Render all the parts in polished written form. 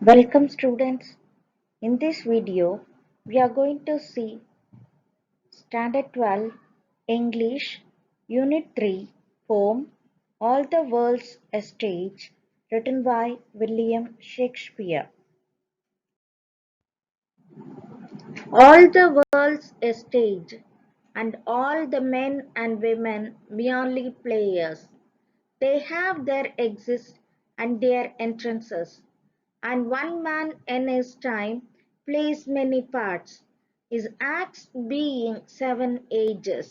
Welcome students. In this video, we are going to see Standard 12 English Unit 3 Poem All the World's a Stage written by William Shakespeare. All the world's a stage, and all the men and women merely players. They have their exits and their entrances, and one man in his time plays many parts, his acts being 7 ages.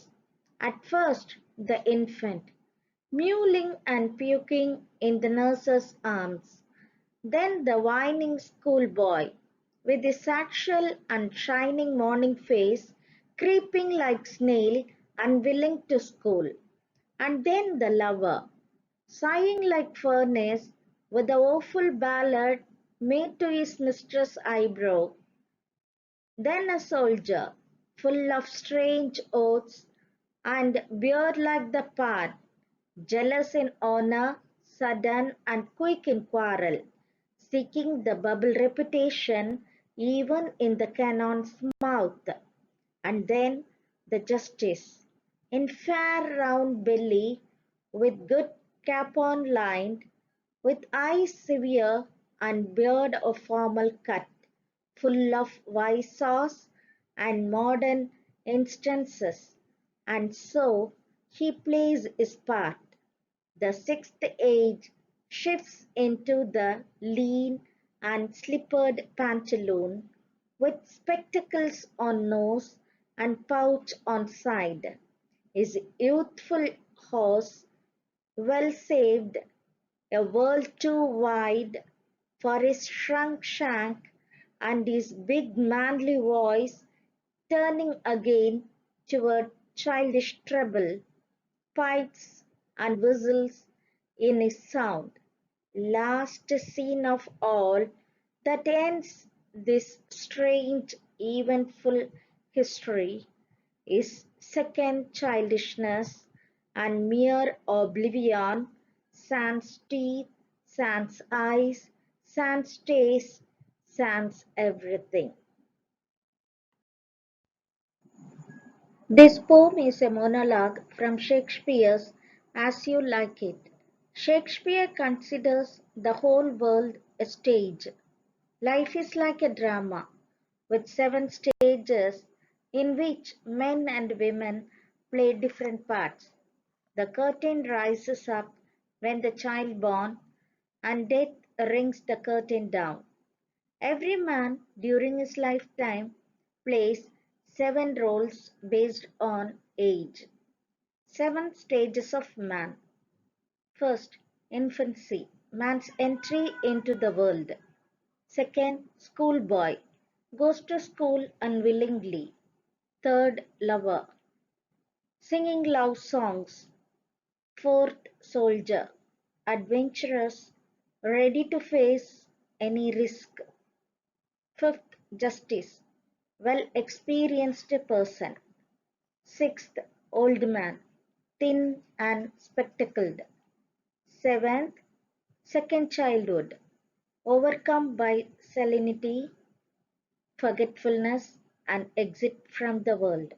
At first the infant, mewling and puking in the nurse's arms. Then the whining schoolboy, with his satchel and shining morning face, creeping like snail, unwilling to school. And then the lover, sighing like furnace, with the awful ballad made to his mistress' eyebrow. Then a soldier, full of strange oaths, and beard like the pard, jealous in honour, sudden and quick in quarrel, seeking the bubble reputation even in the cannon's mouth. And then the justice, in fair round belly, with good capon lined, with eyes severe and beard of formal cut, full of wise sauce and modern instances, and so he plays his part. The sixth age shifts into the lean and slippered pantaloon, with spectacles on nose and pouch on side. His youthful horse, well saved, a world too wide for his shrunk shank, and his big manly voice, turning again toward childish treble, pipes and whistles in his sound. Last scene of all that ends this strange eventful history is second childishness and mere oblivion, sans teeth, sans eyes, sans taste, sans everything. This poem is a monologue from Shakespeare's As You Like It. Shakespeare considers the whole world a stage. Life is like a drama, with 7 stages in which men and women play different parts. The curtain rises up when the child born, and death rings the curtain down. Every man during his lifetime plays 7 roles based on age. 7 stages of man. First, infancy, man's entry into the world. Second, schoolboy, goes to school unwillingly. Third, lover, singing love songs. Fourth, soldier, adventurous, ready to face any risk. Fifth, justice, well experienced person. Sixth, old man, thin and spectacled. Seventh, second childhood, overcome by salinity, forgetfulness, and exit from the world.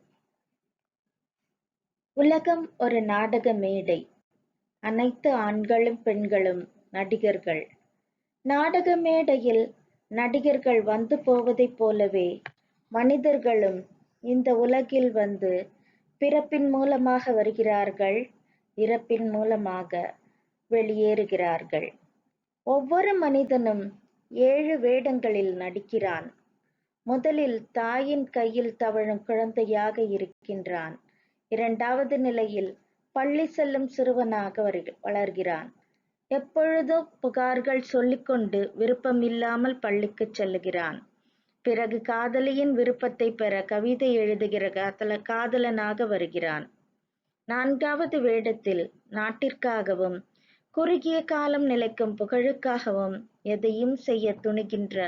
உலகம் ஒரு நாடக மேடை. அனைத்து ஆண்களும் பெண்களும் நடிகர்கள். நாடக மேடையில் நடிகர்கள் வந்து போவதைப் போலவே மனிதர்களும் இந்த உலகில் வந்து பிறப்பின் மூலமாக வருகிறார்கள், இறப்பின் மூலமாக வெளியேறுகிறார்கள். ஒவ்வொரு மனிதனும் 7 வேடங்களில் நடிக்கிறான். முதலில் தாயின் கையில் தவழும் குழந்தையாக இருக்கின்றான். இரண்டாவது நிலையில் பள்ளி செல்லும் சிறுவனாக வளர்கிறான். எப்பொழுதோ புகார்கள் சொல்லிக்கொண்டு விருப்பமில்லாமல் பள்ளிக்குச் செல்லுகிறான். பிறகு காதலியின் விருப்பத்தை பெற கவிதை எழுதுகிற காதலனாக வருகிறான். 4வது வேடத்தில் நாட்டிற்காகவும் குறுகிய காலம் நிலைக்கும் புகழுக்காகவும் எதையும் செய்ய துணிகின்ற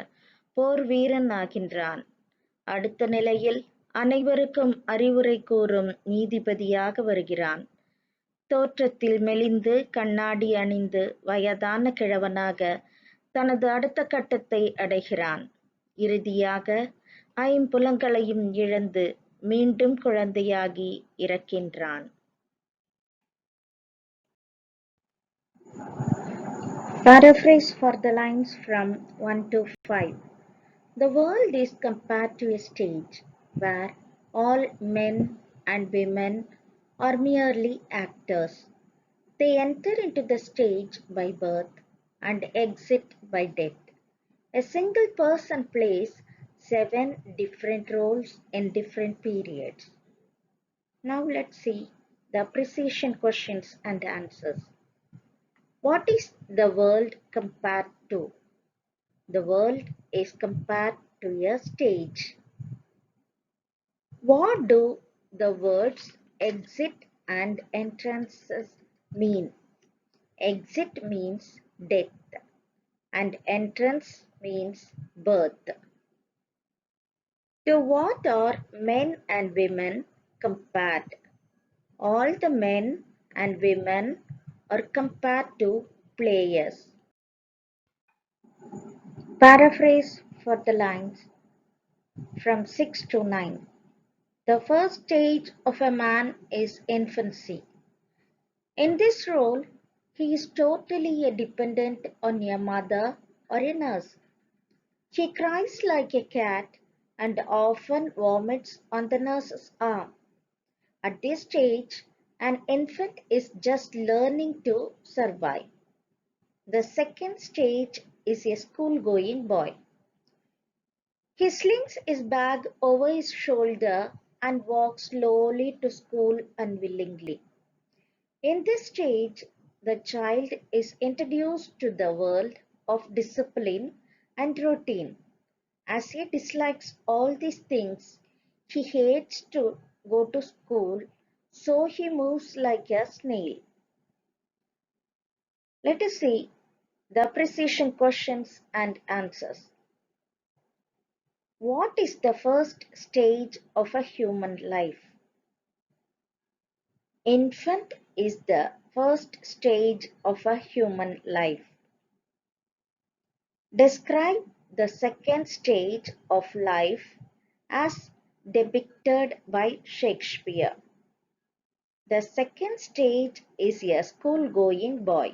போர் வீரன் ஆகின்றான். அடுத்த நிலையில் அனைவருக்கும் அறிவுரை கூறும் நீதிபதியாக வருகிறான். தோற்றத்தில் மெலிந்து கண்ணாடி அணிந்து வயதான கிழவனாக தனது அடுத்த கட்டத்தை அடைகிறான். இறுதியாக ஐம்புலங்களையும் இழந்து மீண்டும் குழந்தையாகி இறக்கின்றான். Paraphrase for the lines from 1 to 5. The world is compared to a stage where all men and women are merely actors. They enter into the stage by birth and exit by death. A single person plays 7 different roles in different periods. Now let's see the appreciation questions and answers. What is the world compared to? The world is compared to a stage. What do the words exit and entrances mean? Exit means death and entrance means birth. To what are men and women compared? All the men and women are compared to players. Paraphrase for the lines from 6 to 9. The first stage of a man is infancy. In this role, he is totally dependent on a mother or a nurse. He cries like a cat and often vomits on the nurse's arm. At this stage, an infant is just learning to survive. The second stage is a school-going boy. He slings his bag over his shoulder and walks slowly to school unwillingly. In this stage, the child is introduced to the world of discipline and routine. As he dislikes all these things, he hates to go to school, so he moves like a snail. Let us see the appreciation questions and answers. What is the first stage of a human life? Infant is the first stage of a human life. Describe the second stage of life as depicted by Shakespeare. The second stage is a school-going boy.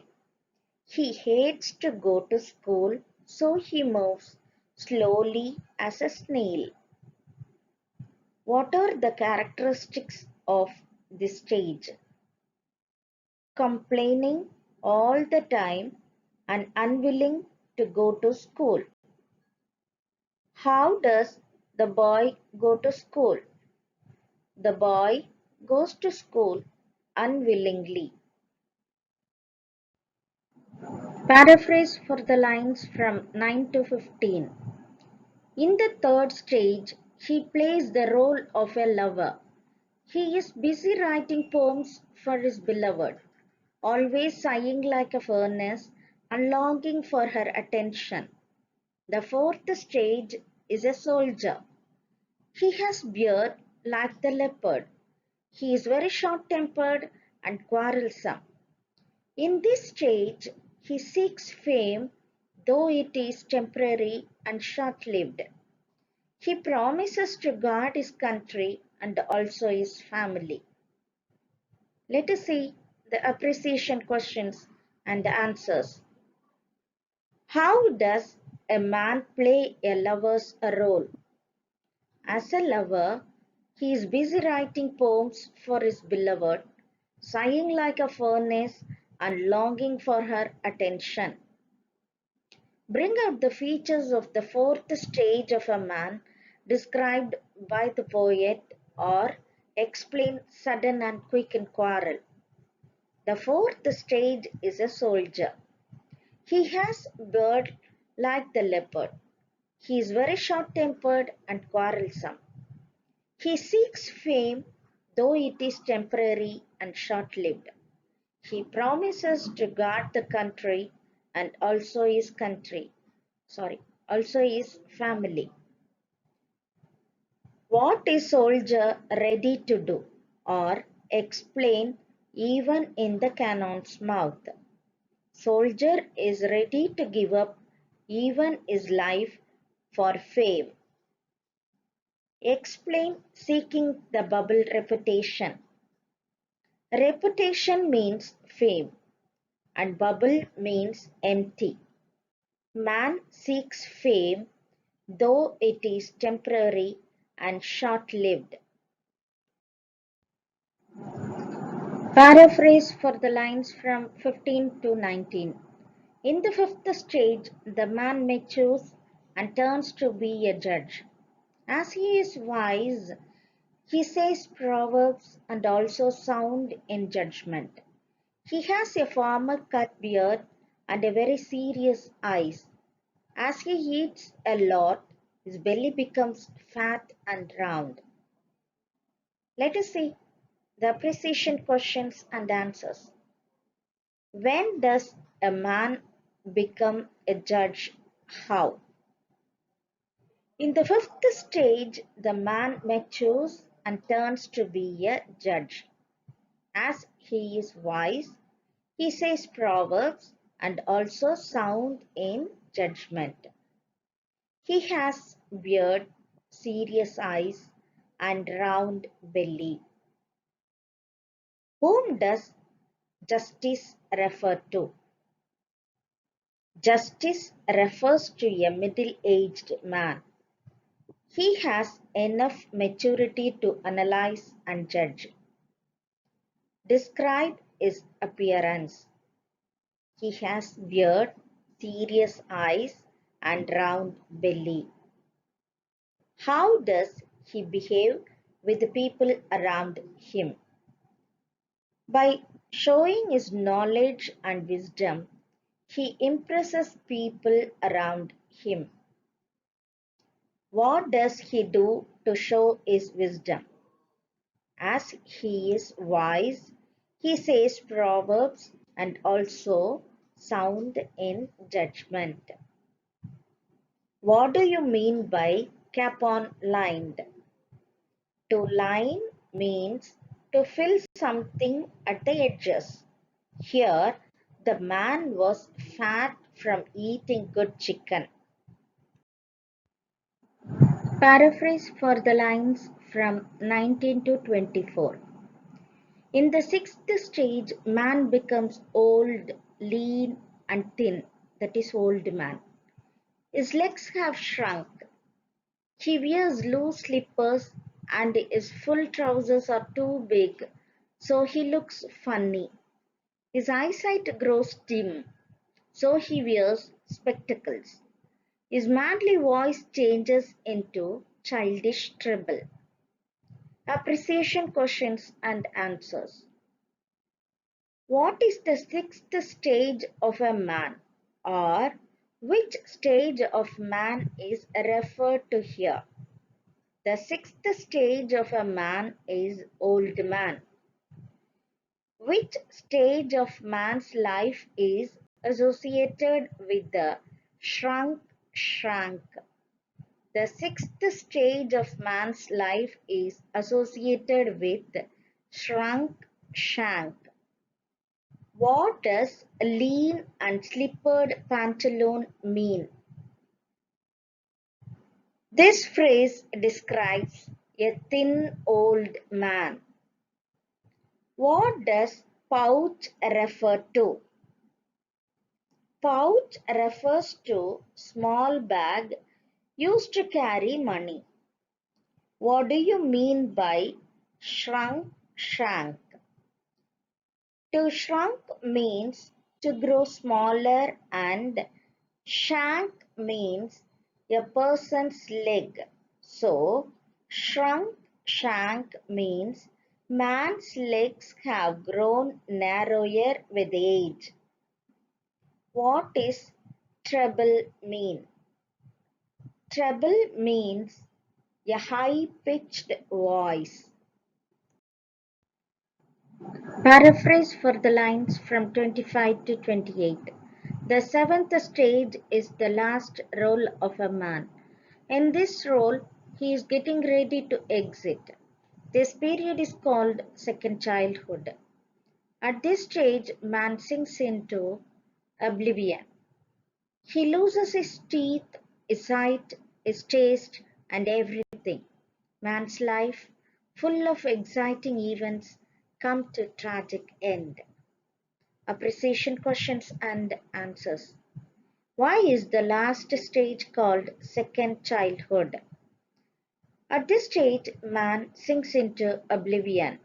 He hates to go to school, so he moves slowly as a snail. What are the characteristics of this stage? Complaining all the time and unwilling to go to school. How does the boy go to school? The boy goes to school unwillingly. Paraphrase for the lines from 9 to 15. In the third stage, he plays the role of a lover. He is busy writing poems for his beloved, always sighing like a furnace and longing for her attention. The fourth stage is a soldier. He has beard like the leopard. He is very short-tempered and quarrelsome. In this stage, he seeks fame, though it is temporary and short-lived. He promises to guard his country and also his family. Let us see the appreciation questions and the answers. How does a man play a lover's role? As a lover, he is busy writing poems for his beloved, sighing like a furnace and longing for her attention. Bring out the features of the fourth stage of a man described by the poet or explain sudden and quick quarrel. The fourth stage is a soldier. He has beard like the leopard. He is very short-tempered and quarrelsome. He seeks fame, though it is temporary and short-lived. He promises to guard the country and also his family. What is soldier ready to do or explain even in the cannon's mouth? Soldier is ready to give up even his life for fame. Explain seeking the bubble reputation. Reputation means fame and bubble means empty. Man seeks fame, though it is temporary and short-lived. Paraphrase for the lines from 15 to 19. In the fifth stage, the man matures and turns to be a judge. As he is wise, he says proverbs and also sound in judgment. He has a formal cut beard and a very serious eyes. As he eats a lot, his belly becomes fat and round. Let us see the precision questions and answers. When does a man become a judge? How? In the fifth stage, the man matures and turns to be a judge. As he is wise, he says proverbs and also sound in judgment. He has beard, serious eyes, and round belly. Whom does justice refer to? Justice refers to a middle-aged man. He has enough maturity to analyze and judge. Describe his appearance. He has beard, serious eyes, and round belly. How does he behave with the people around him? By showing his knowledge and wisdom, he impresses people around him. What does he do to show his wisdom? As he is wise, he says proverbs and also sound in judgment. What do you mean by cap on lined? To line means to fill something at the edges. Here, the man was fat from eating good chicken. Paraphrase for the lines from 19 to 24. In the sixth stage, man becomes old, lean, and thin. That is, old man. His legs have shrunk. He wears loose slippers and his full trousers are too big, so he looks funny. His eyesight grows dim, so he wears spectacles. His manly voice changes into childish treble. Appreciation questions and answers. What is the sixth stage of a man? Or which stage of man is referred to here? The sixth stage of a man is old man. Which stage of man's life is associated with the shrunk? The sixth stage of man's life is associated with shank. What does lean and slippered pantaloon mean? This phrase describes a thin old man. What does pouch refer to? Pouch refers to small bag used to carry money. What do you mean by shank? To shrunk means to grow smaller and shank means a person's leg. So, shank means man's legs have grown narrower with age. What is treble mean? Treble means a high-pitched voice. Paraphrase for the lines from 25 to 28. The seventh stage is the last role of a man. In this role, he is getting ready to exit. This period is called second childhood. At this stage, man sinks into oblivion. He loses his teeth, his sight, his taste, and everything. Man's life, full of exciting events, come to tragic end. Appreciation questions and answers. Why is the last stage called second childhood? At this stage, man sinks into oblivion.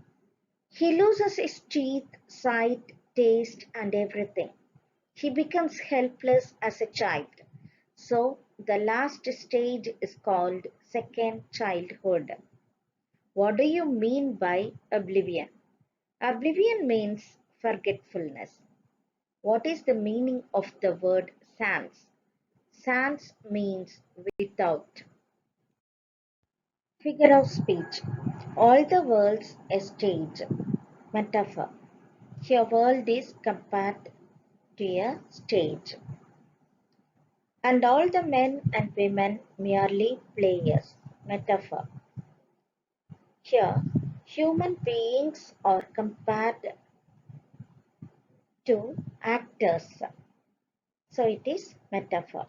He loses his teeth, sight, taste, and everything. He becomes helpless as a child. So, the last stage is called second childhood. What do you mean by oblivion? Oblivion means forgetfulness. What is the meaning of the word sans? Sans means without. Figure of speech. All the world's a stage. Metaphor. Your world is compared to a stage. And all the men and women merely players. Metaphor. Here, human beings are compared to actors. So it is metaphor.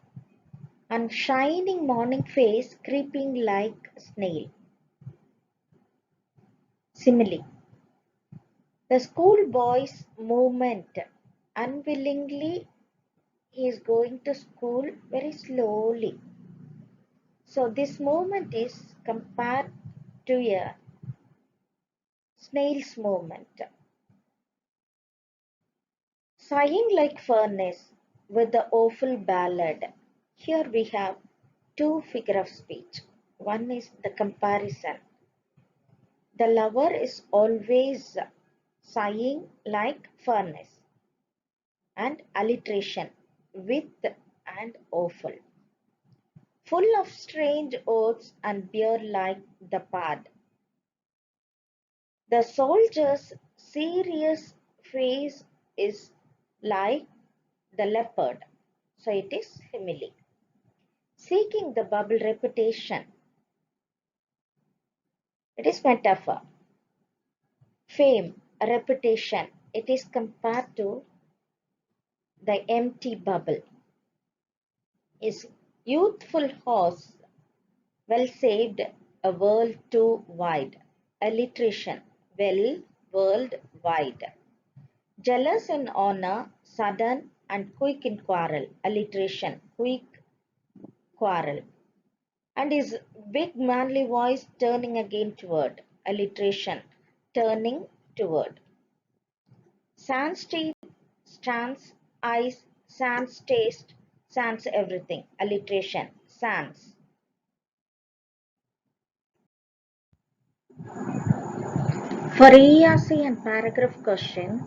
And shining morning face creeping like snail. Simile. The schoolboy's movement. Unwillingly, he is going to school very slowly. So this movement is compared to a snail's movement. Sighing like furnace with the awful ballad. Here we have two figure of speech. One is the comparison. The lover is always sighing like furnace, and alliteration with and awful. Full of strange oaths and beer like the pard. The soldier's serious face is like the leopard, so it is simile. Seeking the bubble reputation, it is metaphor. Fame, reputation, it is compared to the empty bubble. Is youthful horse well saved a world too wide. Alliteration, well, world wide. Jealous in honor, sudden and quick in quarrel. Alliteration, quick quarrel. And his big manly voice turning again toward. Alliteration, turning toward. Sans teeth, sans eyes, sans taste, sans everything. Alliteration, sans. For ERC and paragraph question,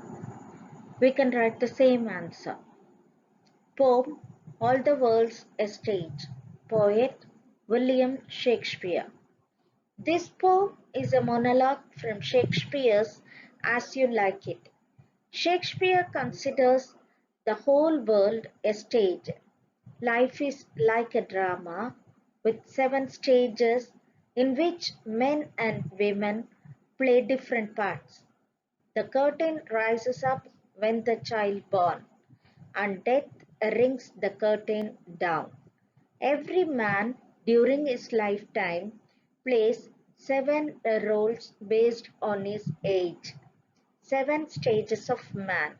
we can write the same answer. Poem, All the World's a Stage. Poet, William Shakespeare. This poem is a monologue from Shakespeare's As You Like It. Shakespeare considers the whole world a stage. Life is like a drama with 7 stages in which men and women play different parts. The curtain rises up when the child born, and death rings the curtain down. Every man during his lifetime plays 7 roles based on his age. 7 stages of man.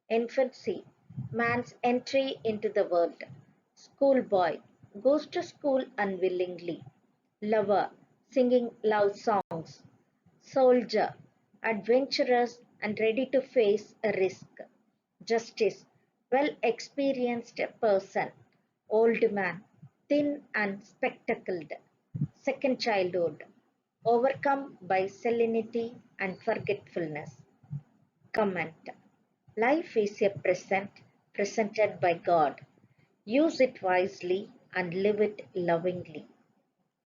Infancy, man's entry into the world. Schoolboy, goes to school unwillingly. Lover, singing love songs. Soldier, adventurous and ready to face a risk. Justice, well experienced person. Old man, thin and spectacled. Second childhood, overcome by salinity and forgetfulness. Comment. Life is a present presented by God. Use it wisely and live it lovingly.